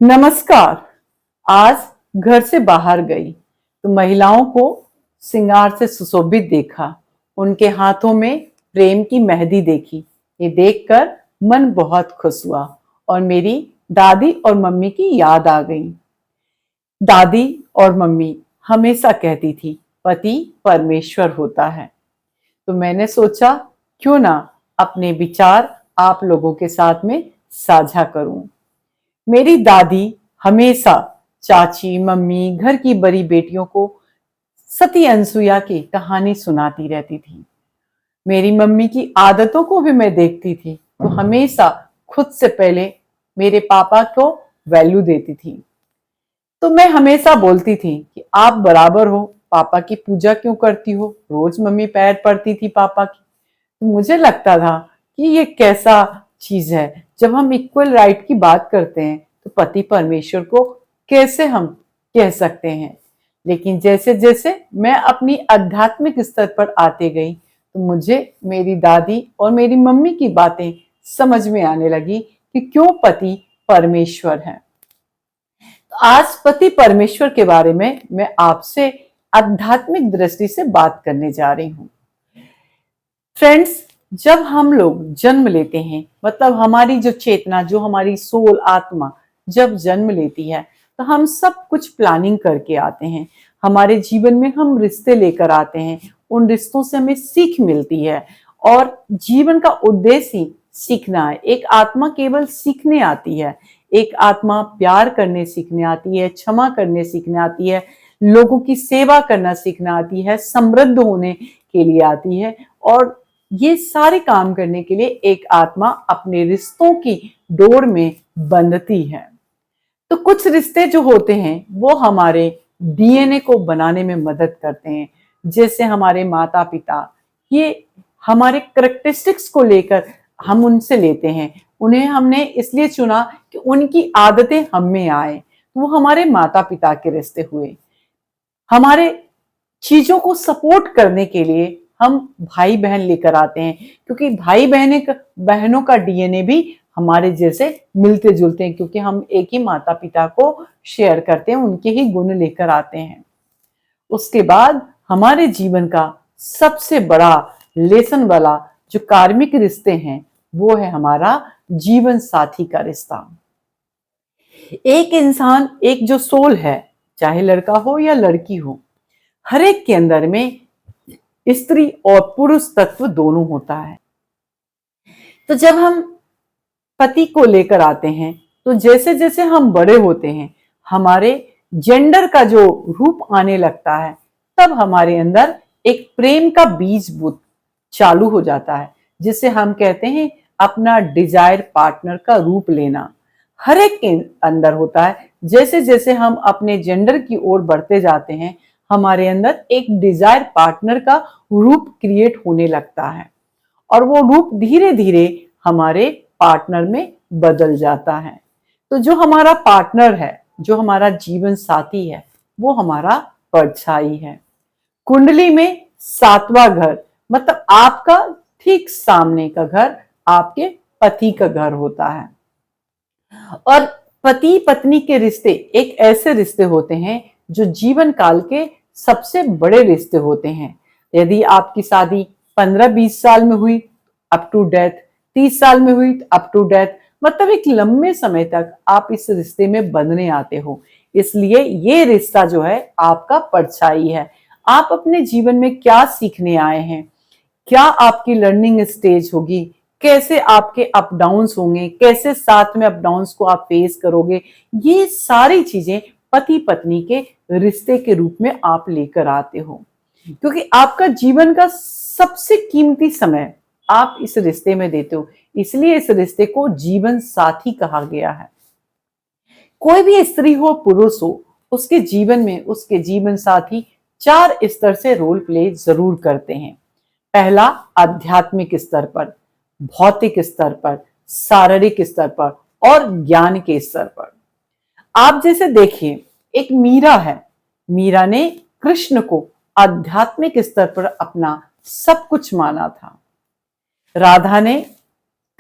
नमस्कार। आज घर से बाहर गई तो महिलाओं को श्रृंगार से सुशोभित देखा। उनके हाथों में प्रेम की मेहंदी देखी। ये देखकर मन बहुत खुश हुआ और मेरी दादी और मम्मी की याद आ गई। दादी और मम्मी हमेशा कहती थी, पति परमेश्वर होता है। तो मैंने सोचा क्यों ना अपने विचार आप लोगों के साथ में साझा करूं। मेरी दादी हमेशा चाची, मम्मी, घर की बड़ी बेटियों को सती अनसुईया की कहानी सुनाती रहती थी। मेरी मम्मी की आदतों को भी मैं देखती थी तो हमेशा खुद से पहले मेरे पापा को वैल्यू देती थी। तो मैं हमेशा बोलती थी कि आप बराबर हो, पापा की पूजा क्यों करती हो? रोज मम्मी पैर पड़ती थी पापा की। तो मुझे लगता था कि ये कैसा चीज है, जब हम इक्वल राइट की बात करते हैं तो पति परमेश्वर को कैसे हम कह सकते हैं। लेकिन जैसे जैसे मैं अपनी आध्यात्मिक स्तर पर आते गई तो मुझे मेरी दादी और मेरी मम्मी की बातें समझ में आने लगी कि क्यों पति परमेश्वर है। आज पति परमेश्वर के बारे में मैं आपसे आध्यात्मिक दृष्टि से बात करने जा रही हूँ। फ्रेंड्स, जब हम लोग जन्म लेते हैं, मतलब हमारी जो चेतना, जो हमारी सोल, आत्मा जब जन्म लेती है तो हम सब कुछ प्लानिंग करके आते हैं। हमारे जीवन में हम रिश्ते लेकर आते हैं, उन रिश्तों से हमें सीख मिलती है और जीवन का उद्देश्य ही सीखना है। एक आत्मा केवल सीखने आती है, एक आत्मा प्यार करने सीखने आती है, क्षमा करने सीखने आती है, लोगों की सेवा करना सीखना आती है, समृद्ध होने के लिए आती है। और ये सारे काम करने के लिए एक आत्मा अपने रिश्तों की डोर में बंधती है। तो कुछ रिश्ते जो होते हैं वो हमारे डीएनए को बनाने में मदद करते हैं। जैसे हमारे माता पिता, ये हमारे करेक्टरिस्टिक्स को लेकर हम उनसे लेते हैं। उन्हें हमने इसलिए चुना कि उनकी आदतें हम में आए, तो वो हमारे माता पिता के रिश्ते हुए। हमारे चीजों को सपोर्ट करने के लिए हम भाई बहन लेकर आते हैं, क्योंकि भाई बहनों का डीएनए भी हमारे जैसे मिलते जुलते हैं, क्योंकि हम एक ही माता पिता को शेयर करते हैं, उनके ही गुण लेकर आते हैं। उसके बाद हमारे जीवन का सबसे बड़ा लेसन वाला जो कार्मिक रिश्ते हैं वो है हमारा जीवन साथी का रिश्ता। एक इंसान, एक जो सोल है, चाहे लड़का हो या लड़की हो, हर एक के अंदर में स्त्री और पुरुष तत्व दोनों होता है। तो जब हम पति को लेकर आते हैं तो जैसे जैसे हम बड़े होते हैं, हमारे जेंडर का जो रूप आने लगता है, तब हमारे अंदर एक प्रेम का बीज बुत चालू हो जाता है, जिसे हम कहते हैं अपना डिजायर पार्टनर का रूप लेना। हर एक के अंदर होता है। जैसे जैसे हम अपने जेंडर की ओर बढ़ते जाते हैं, हमारे अंदर एक डिजायर पार्टनर का रूप क्रिएट होने लगता है और वो रूप धीरे धीरे हमारे पार्टनर में बदल जाता है। तो जो हमारा पार्टनर है, जो हमारा जीवन साथी है, वो हमारा परछाई है। कुंडली में सातवां घर, मतलब आपका ठीक सामने का घर आपके पति का घर होता है। और पति पत्नी के रिश्ते एक ऐसे रिश्ते होते हैं जो जीवन काल के सबसे बड़े रिश्ते होते हैं। यदि आपकी शादी 15-20 साल में हुई अप टू डेथ, 30 साल में हुई अप टू डेथ, मतलब एक लंबे समय तक आप इस रिश्ते में बंधने आते हो। इसलिए ये रिश्ता जो है आपका परछाई है। आप अपने जीवन में क्या सीखने आए हैं, क्या आपकी लर्निंग स्टेज होगी, कैसे आपके अप डाउन्स होंगे, कैसे साथ में अप डाउन्स को आप फेस करोगे, ये सारी चीजें पति पत्नी के रिश्ते के रूप में आप लेकर आते हो। क्योंकि आपका जीवन का सबसे कीमती समय आप इस रिश्ते में देते हो, इसलिए इस रिश्ते को जीवन साथी कहा गया है। कोई भी स्त्री हो पुरुष हो, उसके जीवन में उसके जीवन साथी 4 स्तर से रोल प्ले जरूर करते हैं। पहला, आध्यात्मिक स्तर पर, भौतिक स्तर पर, शारीरिक स्तर पर और ज्ञान के स्तर पर। आप जैसे देखिए, एक मीरा है, मीरा ने कृष्ण को आध्यात्मिक स्तर पर अपना सब कुछ माना था। राधा ने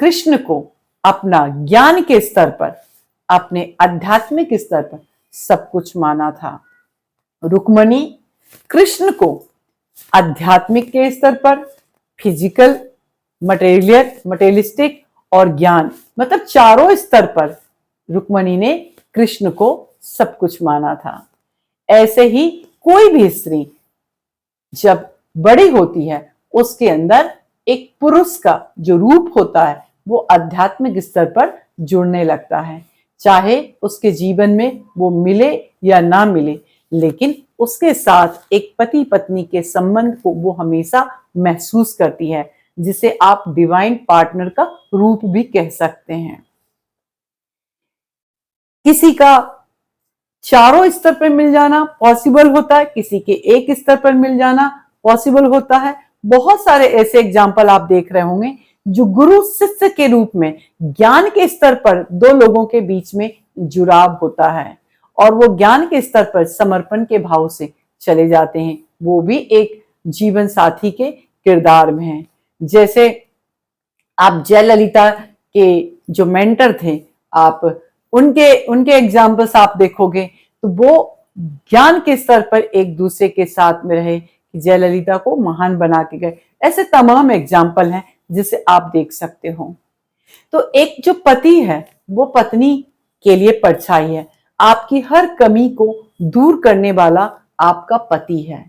कृष्ण को अपना ज्ञान के स्तर पर अपने आध्यात्मिक स्तर पर सब कुछ माना था। रुक्मणी कृष्ण को आध्यात्मिक के स्तर पर, फिजिकल, मटेरियलिस्टिक और ज्ञान, मतलब चारों स्तर पर रुक्मणी ने कृष्ण को सब कुछ माना था। ऐसे ही कोई भी स्त्री जब बड़ी होती है उसके अंदर एक पुरुष का जो रूप होता है वो आध्यात्मिक स्तर पर जुड़ने लगता है। चाहे उसके जीवन में वो मिले या ना मिले, लेकिन उसके साथ एक पति पत्नी के संबंध को वो हमेशा महसूस करती है, जिसे आप डिवाइन पार्टनर का रूप भी कह सकते हैं। किसी का चारों स्तर पर मिल जाना पॉसिबल होता है, किसी के एक स्तर पर मिल जाना पॉसिबल होता है। बहुत सारे ऐसे एग्जाम्पल आप देख रहे होंगे जो गुरु शिष्य के रूप में ज्ञान के स्तर पर दो लोगों के बीच में जुड़ाव होता है और वो ज्ञान के स्तर पर समर्पण के भाव से चले जाते हैं। वो भी एक जीवन साथी के किरदार में है। जैसे आप जयललिता के जो मेंटर थे, आप उनके एग्जाम्पल्स आप देखोगे तो वो ज्ञान के स्तर पर एक दूसरे के साथ में रहे, जयललिता को महान बना के गए। ऐसे तमाम एग्जाम्पल हैं जिसे आप देख सकते हो। तो एक जो पति है वो पत्नी के लिए परछाई है। आपकी हर कमी को दूर करने वाला आपका पति है।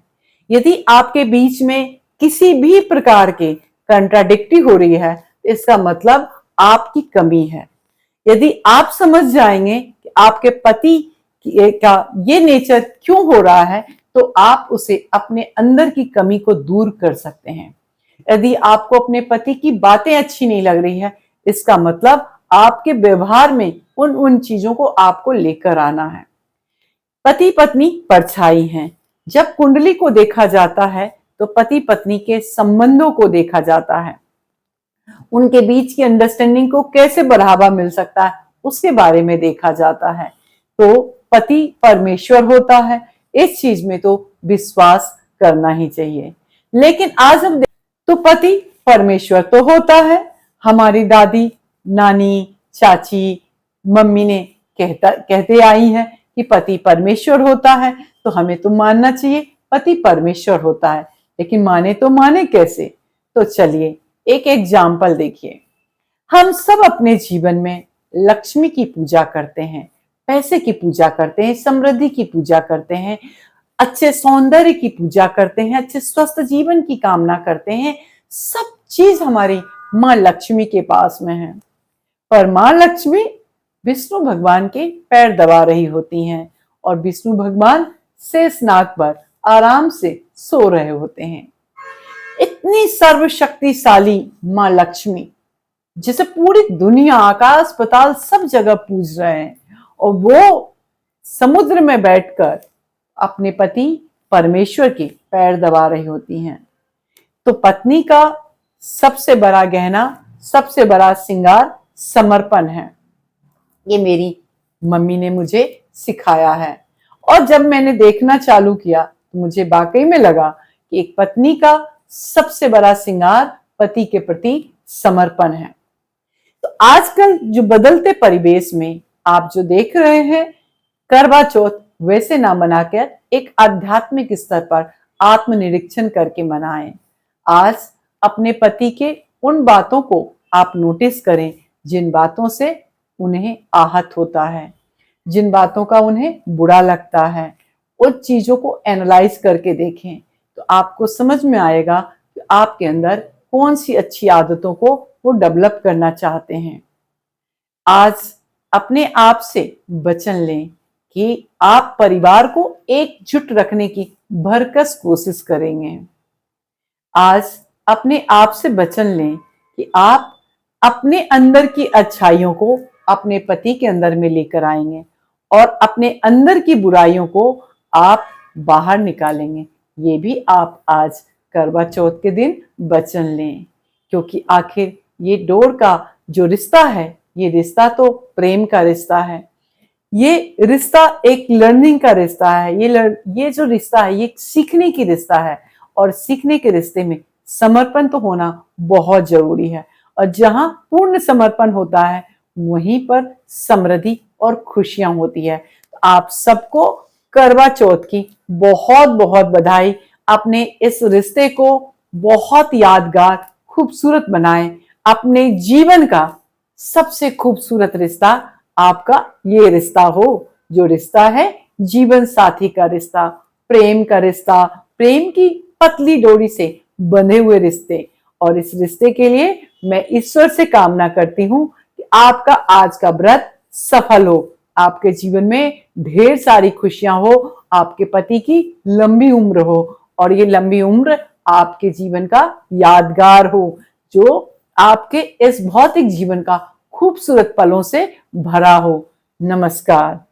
यदि आपके बीच में किसी भी प्रकार के कंट्राडिक्टी हो रही है, इसका मतलब आपकी कमी है। यदि आप समझ जाएंगे कि आपके पति का ये नेचर क्यों हो रहा है, तो आप उसे अपने अंदर की कमी को दूर कर सकते हैं। यदि आपको अपने पति की बातें अच्छी नहीं लग रही है, इसका मतलब आपके व्यवहार में उन चीजों को आपको लेकर आना है। पति पत्नी परछाई हैं। जब कुंडली को देखा जाता है तो पति पत्नी के संबंधों को देखा जाता है, उनके बीच की अंडरस्टैंडिंग को कैसे बढ़ावा मिल सकता है उसके बारे में देखा जाता है। तो पति परमेश्वर होता है, इस चीज में तो विश्वास करना ही चाहिए। लेकिन आज हम तो पति परमेश्वर तो होता है, हमारी दादी, नानी, चाची, मम्मी ने कहते आई हैं कि पति परमेश्वर होता है, तो हमें तो मानना चाहिए पति परमेश्वर होता है। लेकिन माने तो माने कैसे? तो चलिए एक एग्जाम्पल देखिए। हम सब अपने जीवन में लक्ष्मी की पूजा करते हैं, पैसे की पूजा करते हैं, समृद्धि की पूजा करते हैं, अच्छे सौंदर्य की पूजा करते हैं, अच्छे स्वस्थ जीवन की कामना करते हैं। सब चीज हमारी माँ लक्ष्मी के पास में है। पर माँ लक्ष्मी विष्णु भगवान के पैर दबा रही होती हैं और विष्णु भगवान शेषनाग पर आराम से सो रहे होते हैं। इतनी सर्वशक्तिशाली माँ लक्ष्मी, जिसे पूरी दुनिया, आकाश पताल सब जगह पूज रहे हैं, और वो समुद्र में बैठकर अपने पति परमेश्वर के पैर दबा रही होती हैं। तो पत्नी का सबसे बड़ा गहना, सबसे बड़ा श्रृंगार समर्पण है। ये मेरी मम्मी ने मुझे सिखाया है और जब मैंने देखना चालू किया तो मुझे वाकई में लगा कि एक पत्नी का सबसे बड़ा श्रृंगार पति के प्रति समर्पण है। तो आजकल जो बदलते परिवेश में आप जो देख रहे हैं, करवा चौथ वैसे ना मनाकर एक आध्यात्मिक स्तर पर आत्मनिरीक्षण करके मनाएं। आज अपने पति के उन बातों को आप नोटिस करें जिन बातों से उन्हें आहत होता है, जिन बातों का उन्हें बुरा लगता है। उन चीजों को एनालाइज करके देखें तो आपको समझ में आएगा कि आपके अंदर कौन सी अच्छी आदतों को वो डेवलप करना चाहते हैं। आज अपने आप से वचन लें कि आप परिवार को एकजुट रखने की भरकस कोशिश करेंगे। आज अपने आप से वचन लें कि आप अपने अंदर की अच्छाइयों को अपने पति के अंदर में लेकर आएंगे और अपने अंदर की बुराइयों को आप बाहर निकालेंगे। ये भी आप आज करवा चौथ के दिन वचन लें, क्योंकि आखिर ये डोर का जो रिश्ता है, ये रिश्ता तो प्रेम का रिश्ता है। ये रिश्ता एक लर्निंग का रिश्ता है। ये जो रिश्ता है ये सीखने की रिश्ता है और सीखने के रिश्ते में समर्पण तो होना बहुत जरूरी है। और जहां पूर्ण समर्पण होता है वहीं पर समृद्धि और खुशियां होती है। आप सबको करवा चौथ की बहुत बहुत बधाई। अपने इस रिश्ते को बहुत यादगार, खूबसूरत बनाएं। अपने जीवन का सबसे खूबसूरत रिश्ता आपका ये रिश्ता हो, जो रिश्ता है जीवन साथी का रिश्ता, प्रेम का रिश्ता, प्रेम की पतली डोरी से बंधे हुए रिश्ते। और इस रिश्ते के लिए मैं ईश्वर से कामना करती हूँ कि आपका आज का व्रत सफल हो, आपके जीवन में ढेर सारी खुशियां हो, आपके पति की लंबी उम्र हो, और ये लंबी उम्र आपके जीवन का यादगार हो, जो आपके इस भौतिक जीवन का खूबसूरत पलों से भरा हो। नमस्कार।